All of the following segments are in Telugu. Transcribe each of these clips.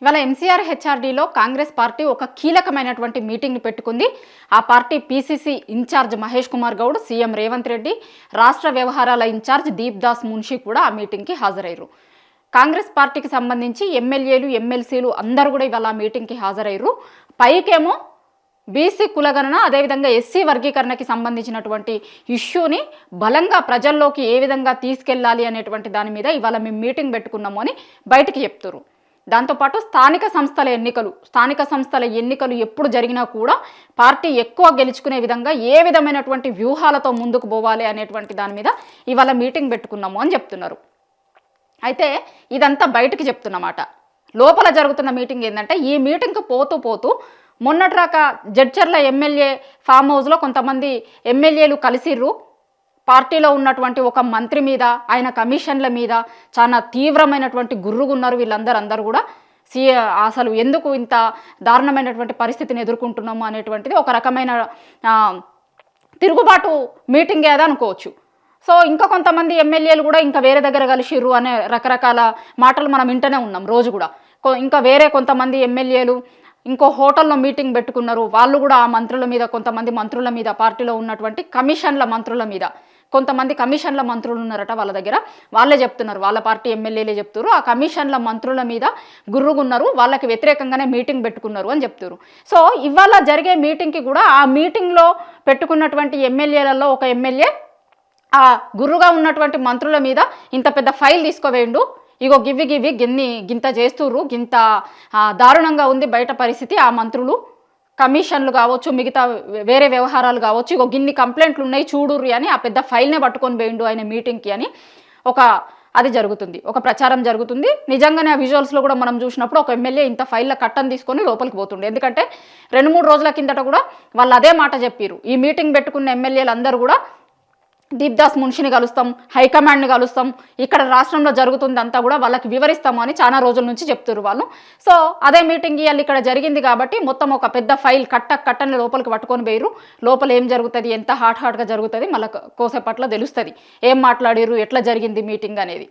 ఇవాళ ఎంసీఆర్ హెచ్ఆర్డీలో కాంగ్రెస్ పార్టీ ఒక కీలకమైనటువంటి మీటింగ్ని పెట్టుకుంది. ఆ party PCC incharge Mahesh Kumar Goud, CM Revanth Reddy, రాష్ట్ర వ్యవహారాల ఇన్ఛార్జ్ దీప్ దాస్ మున్షి కూడా ఆ మీటింగ్కి హాజరయ్యారు. కాంగ్రెస్ పార్టీకి సంబంధించి ఎమ్మెల్యేలు, ఎమ్మెల్సీలు అందరూ కూడా ఇవాళ ఆ మీటింగ్కి హాజరయ్యారు. పైకేమో బీసీ కులగణన, అదేవిధంగా ఎస్సీ వర్గీకరణకి సంబంధించినటువంటి ఇష్యూని బలంగా ప్రజల్లోకి ఏ విధంగా తీసుకెళ్లాలి అనేటువంటి దాని మీద ఇవాళ మేము మీటింగ్ పెట్టుకున్నాము అని బయటికి చెప్తారు. దాంతోపాటు స్థానిక సంస్థల ఎన్నికలు ఎప్పుడు జరిగినా కూడా పార్టీ ఎక్కువ గెలుచుకునే విధంగా ఏ విధమైనటువంటి వ్యూహాలతో ముందుకు పోవాలి అనేటువంటి దాని మీద ఇవాళ మీటింగ్ పెట్టుకున్నాము అని చెప్తున్నారు. అయితే ఇదంతా బయటికి చెప్తున్నమాట. లోపల జరుగుతున్న మీటింగ్ ఏంటంటే, ఈ మీటింగ్కి పోతూ మొన్నటిరాక జడ్చర్ల ఎమ్మెల్యే ఫామ్ హౌస్లో కొంతమంది ఎమ్మెల్యేలు కలిసిర్రు. పార్టీలో ఉన్నటువంటి ఒక మంత్రి మీద, ఆయన కమిషన్ల మీద చాలా తీవ్రమైనటువంటి గుర్రుగున్నారు వీళ్ళందరూ కూడా. అసలు ఎందుకు ఇంత దారుణమైనటువంటి పరిస్థితిని ఎదుర్కొంటున్నాము అనేటువంటిది ఒక రకమైన తిరుగుబాటు మీటింగ్ ఏదో అనుకోవచ్చు. సో ఇంకా కొంతమంది ఎమ్మెల్యేలు కూడా ఇంకా వేరే దగ్గర కలిసిర్రు అనే రకరకాల మాటలు మనం వింటూనే ఉన్నాం రోజు కూడా. ఇంకా వేరే కొంతమంది ఎమ్మెల్యేలు ఇంకో హోటల్లో మీటింగ్ పెట్టుకున్నారు. వాళ్ళు కూడా ఆ మంత్రుల మీద, కొంతమంది మంత్రుల మీద, పార్టీలో ఉన్నటువంటి కమిషన్ల మంత్రుల మీద, కొంతమంది కమిషన్ల మంత్రులు ఉన్నారట వాళ్ళ దగ్గర, వాళ్ళే చెప్తున్నారు, వాళ్ళ పార్టీ ఎమ్మెల్యేలే చెప్తున్నారు, ఆ కమిషన్ల మంత్రుల మీద గుర్రుగున్నారు, వాళ్ళకి వ్యతిరేకంగానే మీటింగ్ పెట్టుకున్నారు అని చెప్తున్నారు. సో ఇవాళ జరిగే మీటింగ్కి కూడా ఆ మీటింగ్లో పెట్టుకున్నటువంటి ఎమ్మెల్యేలలో ఒక ఎమ్మెల్యే ఆ గుర్రుగా ఉన్నటువంటి మంత్రుల మీద ఇంత పెద్ద ఫైల్ తీసుకోవేయండు, ఇగో గివ్వి గింత చేస్తుర్రు, గింత దారుణంగా ఉంది బయట పరిస్థితి, ఆ మంత్రులు కమిషన్లు కావచ్చు, మిగతా వేరే వ్యవహారాలు కావచ్చు, ఇగో గిన్ని కంప్లైంట్లు ఉన్నాయి చూడుర్రి అని ఆ పెద్ద ఫైల్నే పట్టుకొని పోయిండు ఆయన మీటింగ్కి అని అది జరుగుతుంది, ఒక ప్రచారం జరుగుతుంది. నిజంగానే ఆ విజువల్స్లో కూడా మనం చూసినప్పుడు ఒక ఎమ్మెల్యే ఇంత ఫైళ్ళ కట్టను తీసుకొని లోపలికి పోతుండే. ఎందుకంటే 2-3 రోజుల కిందట కూడా వాళ్ళు అదే మాట చెప్పారు. ఈ మీటింగ్ పెట్టుకున్న ఎమ్మెల్యేలు అందరూ కూడా దీప్ దాస్ మున్షిని కలుస్తాం, హైకమాండ్ని కలుస్తాం, ఇక్కడ రాష్ట్రంలో జరుగుతుంది అంతా కూడా వాళ్ళకి వివరిస్తాము అని చాలా రోజుల నుంచి చెప్తారు వాళ్ళు. సో అదే మీటింగ్ ఇవాళ ఇక్కడ జరిగింది కాబట్టి మొత్తం ఒక పెద్ద ఫైల్ కట్టని లోపలికి పట్టుకొని పోయారు. లోపల ఏం జరుగుతుంది, ఎంత హాట్గా జరుగుతుంది, మళ్ళీ కోసేపట్లో తెలుస్తుంది ఏం మాట్లాడారు, ఎట్లా జరిగింది మీటింగ్ అనేది.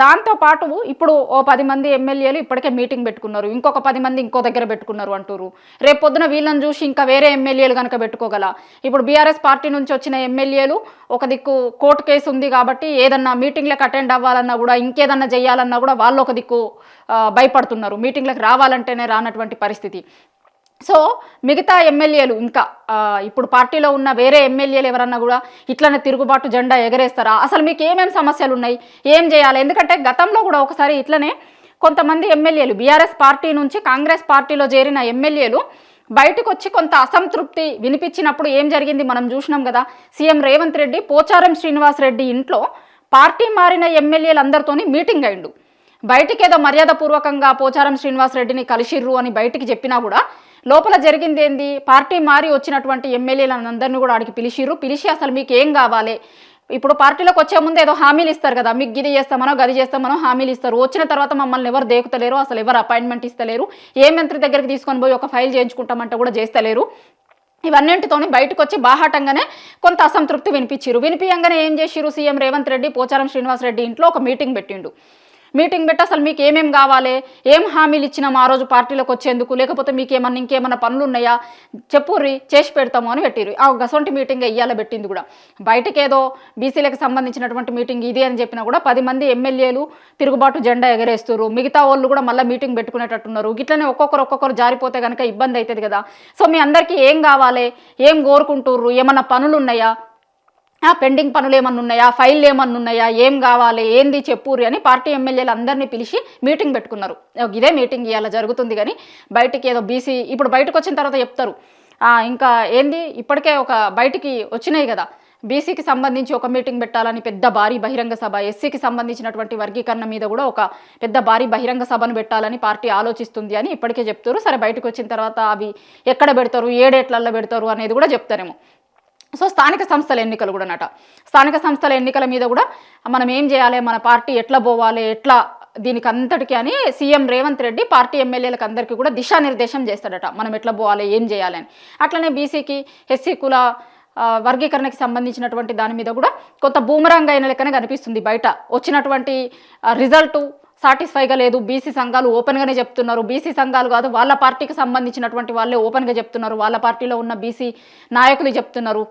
దాంతోపాటు ఇప్పుడు ఓ 10 మంది ఎమ్మెల్యేలు ఇప్పటికే మీటింగ్ పెట్టుకున్నారు, ఇంకొక 10 మంది ఇంకో దగ్గర పెట్టుకున్నారు అంటారు. రేపు పొద్దున వీళ్ళని చూసి ఇంకా వేరే ఎమ్మెల్యేలు కనుక పెట్టుకోగల. ఇప్పుడు బీఆర్ఎస్ పార్టీ నుంచి వచ్చిన ఎమ్మెల్యేలు ఒక దిక్కు కోర్టు కేసు ఉంది కాబట్టి ఏదన్నా మీటింగ్లకు అటెండ్ అవ్వాలన్నా కూడా, ఇంకేదన్నా చేయాలన్నా కూడా వాళ్ళు ఒక దిక్కు భయపడుతున్నారు, మీటింగ్లకు రావాలంటేనే రానటువంటి పరిస్థితి. సో మిగతా ఎమ్మెల్యేలు ఇంకా ఇప్పుడు పార్టీలో ఉన్న వేరే ఎమ్మెల్యేలు ఎవరన్నా కూడా ఇట్లనే తిరుగుబాటు జెండా ఎగరేస్తారా, అసలు మీకు ఏమేమి సమస్యలు ఉన్నాయి, ఏం చేయాలి? ఎందుకంటే గతంలో కూడా ఒకసారి ఇట్లనే కొంతమంది ఎమ్మెల్యేలు బీఆర్ఎస్ పార్టీ నుంచి కాంగ్రెస్ పార్టీలో చేరిన ఎమ్మెల్యేలు బయటకు వచ్చి కొంత అసంతృప్తి వినిపించినప్పుడు ఏం జరిగింది మనం చూసినాం కదా. సీఎం రేవంత్ రెడ్డి పోచారం శ్రీనివాస్ రెడ్డి ఇంట్లో పార్టీ మారిన ఎమ్మెల్యేలందరితోని మీటింగ్ అయిండు. బయటికి ఏదో మర్యాదపూర్వకంగా పోచారం శ్రీనివాస్ రెడ్డిని కలిసిర్రు అని బయటికి చెప్పినా కూడా లోపల జరిగింది ఏంది, పార్టీ మారి వచ్చినటువంటి ఎమ్మెల్యేలందరినీ కూడా ఆడికి పిలిచి అసలు మీకు ఏం కావాలి, ఇప్పుడు పార్టీలోకి వచ్చే ముందు ఏదో హామీలు ఇస్తారు కదా, మీకు ఇది చేస్తామనో గది చేస్తామనో హామీలు ఇస్తారు, వచ్చిన తర్వాత మమ్మల్ని ఎవరు దేకుతలేరు, అసలు ఎవరు అపాయింట్మెంట్ ఇస్తలేరు, ఏ మంత్రి దగ్గరికి తీసుకొని పోయి ఒక ఫైల్ చేయించుకుంటామంటే కూడా చేస్తలేరు. ఇవన్నింటితోని బయటకు వచ్చి బాహాటంగానే కొంత అసంతృప్తి వినిపియంగానే ఏం చేసిరు, సీఎం రేవంత్ రెడ్డి పోచారం శ్రీనివాస్ రెడ్డి ఇంట్లో ఒక మీటింగ్ పెట్టిండు. మీటింగ్ పెట్టి అసలు మీకు ఏమేం కావాలి, ఏం హామీలు ఇచ్చినాము ఆ రోజు పార్టీలోకి వచ్చేందుకు, లేకపోతే మీకు ఇంకేమన్నా పనులు ఉన్నాయా చెప్పుర్రి, చేసి పెడతాము అని పెట్టిరు. ఆ గసొంటి మీటింగ్ ఇయ్యాల పెట్టింది కూడా. బయటకు ఏదో బీసీలకు సంబంధించినటువంటి మీటింగ్ ఇది అని చెప్పినా కూడా 10 మంది ఎమ్మెల్యేలు తిరుగుబాటు జెండా ఎగరేస్తారు, మిగతా వాళ్ళు కూడా మళ్ళీ మీటింగ్ పెట్టుకునేటట్టున్నారు. ఇట్లనే ఒక్కొక్కరు జారిపోతే కనుక ఇబ్బంది అవుతుంది కదా. సో మీ అందరికీ ఏం కావాలి, ఏం కోరుకుంటుర్రు, ఏమన్నా పనులు ఉన్నాయా, పెండింగ్ పనులు ఏమన్నా ఉన్నాయా, ఫైల్ ఏమన్నా ఉన్నాయా, ఏం కావాలి, ఏంది చెప్పుర్రి అని పార్టీ ఎమ్మెల్యేలు అందరినీ పిలిచి మీటింగ్ పెట్టుకున్నారు. ఇదే మీటింగ్ ఇవాళ జరుగుతుంది. కానీ బయటికి ఏదో బీసీ ఇప్పుడు బయటకు వచ్చిన తర్వాత చెప్తారు, ఇంకా ఏంది ఇప్పటికే ఒక బయటికి వచ్చినాయి కదా, బీసీకి సంబంధించి ఒక మీటింగ్ పెట్టాలని పెద్ద భారీ బహిరంగ సభ, ఎస్సీకి సంబంధించినటువంటి వర్గీకరణ మీద కూడా ఒక పెద్ద భారీ బహిరంగ సభను పెట్టాలని పార్టీ ఆలోచిస్తుంది అని ఇప్పటికే చెప్తారు. సరే బయటకు వచ్చిన తర్వాత అవి ఎక్కడ పెడతారు, ఏడేట్లలో పెడతారు అనేది కూడా చెప్తారేమో. సో స్థానిక సంస్థల ఎన్నికలు కూడా స్థానిక సంస్థల ఎన్నికల మీద కూడా మనం ఏం చేయాలి, మన పార్టీ ఎట్లా పోవాలి, ఎట్లా దీనికి అంతటికీ అని సీఎం రేవంత్ రెడ్డి పార్టీ ఎమ్మెల్యేలకు అందరికీ కూడా దిశానిర్దేశం చేస్తాడట, మనం ఎట్లా పోవాలి, ఏం చేయాలని. అట్లనే బీసీకి ఎస్సీ కుల వర్గీకరణకి సంబంధించినటువంటి దాని మీద కూడా కొంత బూమరాంగ్ అయిన లెక్కనే కనిపిస్తుంది. బయట వచ్చినటువంటి రిజల్టు సాటిస్ఫైగా లేదు. బీసీ సంఘాలు ఓపెన్గానే చెప్తున్నారు. బీసీ సంఘాలు కాదు, వాళ్ళ పార్టీకి సంబంధించినటువంటి వాళ్ళే ఓపెన్గా చెప్తున్నారు. వాళ్ళ పార్టీలో ఉన్న బీసీ నాయకులు చెప్తున్నారు.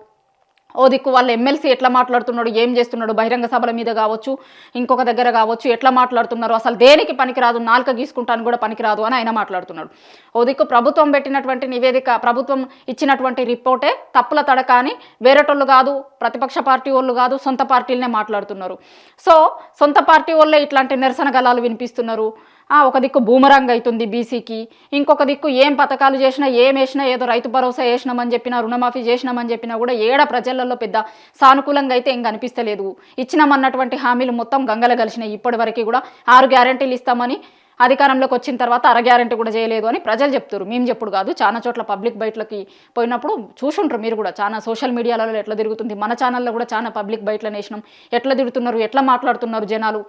ఓ దిక్కు వాళ్ళ ఎమ్మెల్సీ ఎట్లా మాట్లాడుతున్నాడు, ఏం చేస్తున్నాడు, బహిరంగ సభల మీద కావచ్చు, ఇంకొక దగ్గర కావచ్చు, ఎట్లా మాట్లాడుతున్నారు, అసలు దేనికి పనికిరాదు, నాలుక గీసుకుంటాను కూడా పనికిరాదు అని ఆయన మాట్లాడుతున్నాడు. ఓ దిక్కు ప్రభుత్వం పెట్టినటువంటి నివేదిక, ప్రభుత్వం ఇచ్చినటువంటి రిపోర్టే తప్పుల తడక అని వేరేటోళ్ళు కాదు, ప్రతిపక్ష పార్టీ వాళ్ళు కాదు, సొంత పార్టీలనే మాట్లాడుతున్నారు. సో సొంత పార్టీ వాళ్ళే ఇట్లాంటి నిరసన గలాలు వినిపిస్తున్నారు. ఒక దిక్కు బూమరంగ్ అవుతుంది బీసీకి, ఇంకొక దిక్కు ఏం పథకాలు చేసినా, ఏం వేసినా, ఏదో రైతు భరోసా వేసినామని చెప్పినా, రుణమాఫీ చేసినామని చెప్పినా కూడా ఏడ ప్రజలలో పెద్ద సానుకూలంగా అయితే ఏం కనిపిస్తలేదు. ఇచ్చినామన్నటువంటి హామీలు మొత్తం గంగల కలిసినాయి. ఇప్పటి వరకు కూడా 6 గ్యారెంటీలు ఇస్తామని అధికారంలోకి వచ్చిన తర్వాత 1/2 గ్యారెంటీ కూడా చేయలేదు అని ప్రజలు చెప్తారు. మేము చెప్పుడు కాదు, చాలా చోట్ల పబ్లిక్ బయటలకి పోయినప్పుడు చూసుంటారు మీరు కూడా. చాలా సోషల్ మీడియాలలో ఎట్లా తిరుగుతుంది, మన ఛానల్లో కూడా చాలా పబ్లిక్ బయటలు వేసినాం. ఎట్లా తిరుగుతున్నారు, ఎట్లా మాట్లాడుతున్నారు జనాలు.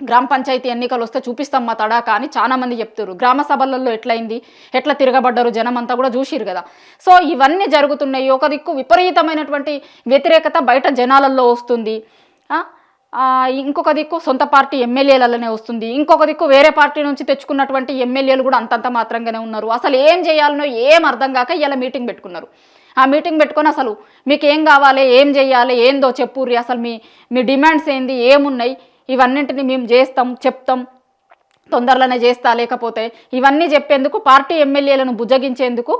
గ్రామ పంచాయతీ ఎన్నికలు వస్తే చూపిస్తాం మా తడాకా అని చాలామంది చెప్తారు. గ్రామ సభలలో ఎట్లయింది, ఎట్లా తిరగబడ్డారు జనం అంతా కూడా చూసిరు కదా. సో ఇవన్నీ జరుగుతున్నాయి. ఒక దిక్కు విపరీతమైనటువంటి వ్యతిరేకత బయట జనాలలో వస్తుంది. ఇంకొక దిక్కు సొంత పార్టీ ఎమ్మెల్యేలలోనే వస్తుంది. ఇంకొక దిక్కు వేరే పార్టీ నుంచి తెచ్చుకున్నటువంటి ఎమ్మెల్యేలు కూడా అంతంత మాత్రంగానే ఉన్నారు. అసలు ఏం చేయాలనో ఏం అర్థం కాక ఇలా మీటింగ్ పెట్టుకున్నారు. ఆ మీటింగ్ పెట్టుకొని అసలు మీకు ఏం కావాలి, ఏం చేయాలి, ఏందో చెప్పుర్రి, అసలు మీ డిమాండ్స్ ఏంది, ఏమున్నాయి, ఇవన్నింటినీ మేము చెప్తాం, తొందరలోనే చేస్తా, లేకపోతే ఇవన్నీ చెప్పేందుకు పార్టీ ఎమ్మెల్యేలను బుజ్జగించేందుకు,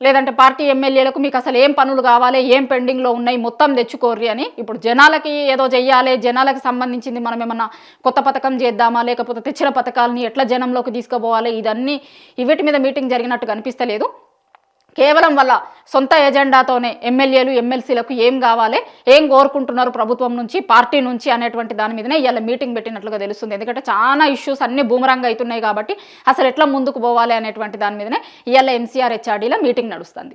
లేదంటే పార్టీ ఎమ్మెల్యేలకు మీకు అసలు ఏం పనులు కావాలి, ఏం పెండింగ్లో ఉన్నాయి, మొత్తం తెచ్చుకోర్రి అని. ఇప్పుడు జనాలకి ఏదో చెయ్యాలి, జనాలకి సంబంధించింది మనం ఏమన్నా కొత్త పథకం చేద్దామా, లేకపోతే తెచ్చిన పథకాలని ఎట్లా జనంలోకి తీసుకుపోవాలి, ఇదన్నీ వీటి మీద మీటింగ్ జరిగినట్టు కనిపిస్తలేదు. కేవలం వాళ్ళ సొంత ఎజెండాతోనే ఎమ్మెల్యేలు ఎమ్మెల్సీలకు ఏం కావాలి, ఏం కోరుకుంటున్నారు ప్రభుత్వం నుంచి, పార్టీ నుంచి అనేటువంటి దాని మీదనే ఇవాళ మీటింగ్ పెట్టినట్లుగా తెలుస్తుంది. ఎందుకంటే చాలా ఇష్యూస్ అన్నీ బూమరంగా అవుతున్నాయి కాబట్టి అసలు ఎట్లా ముందుకు పోవాలి అనేటువంటి దాని మీదనే ఇవాళ MCR HRDలో మీటింగ్ నడుస్తుంది.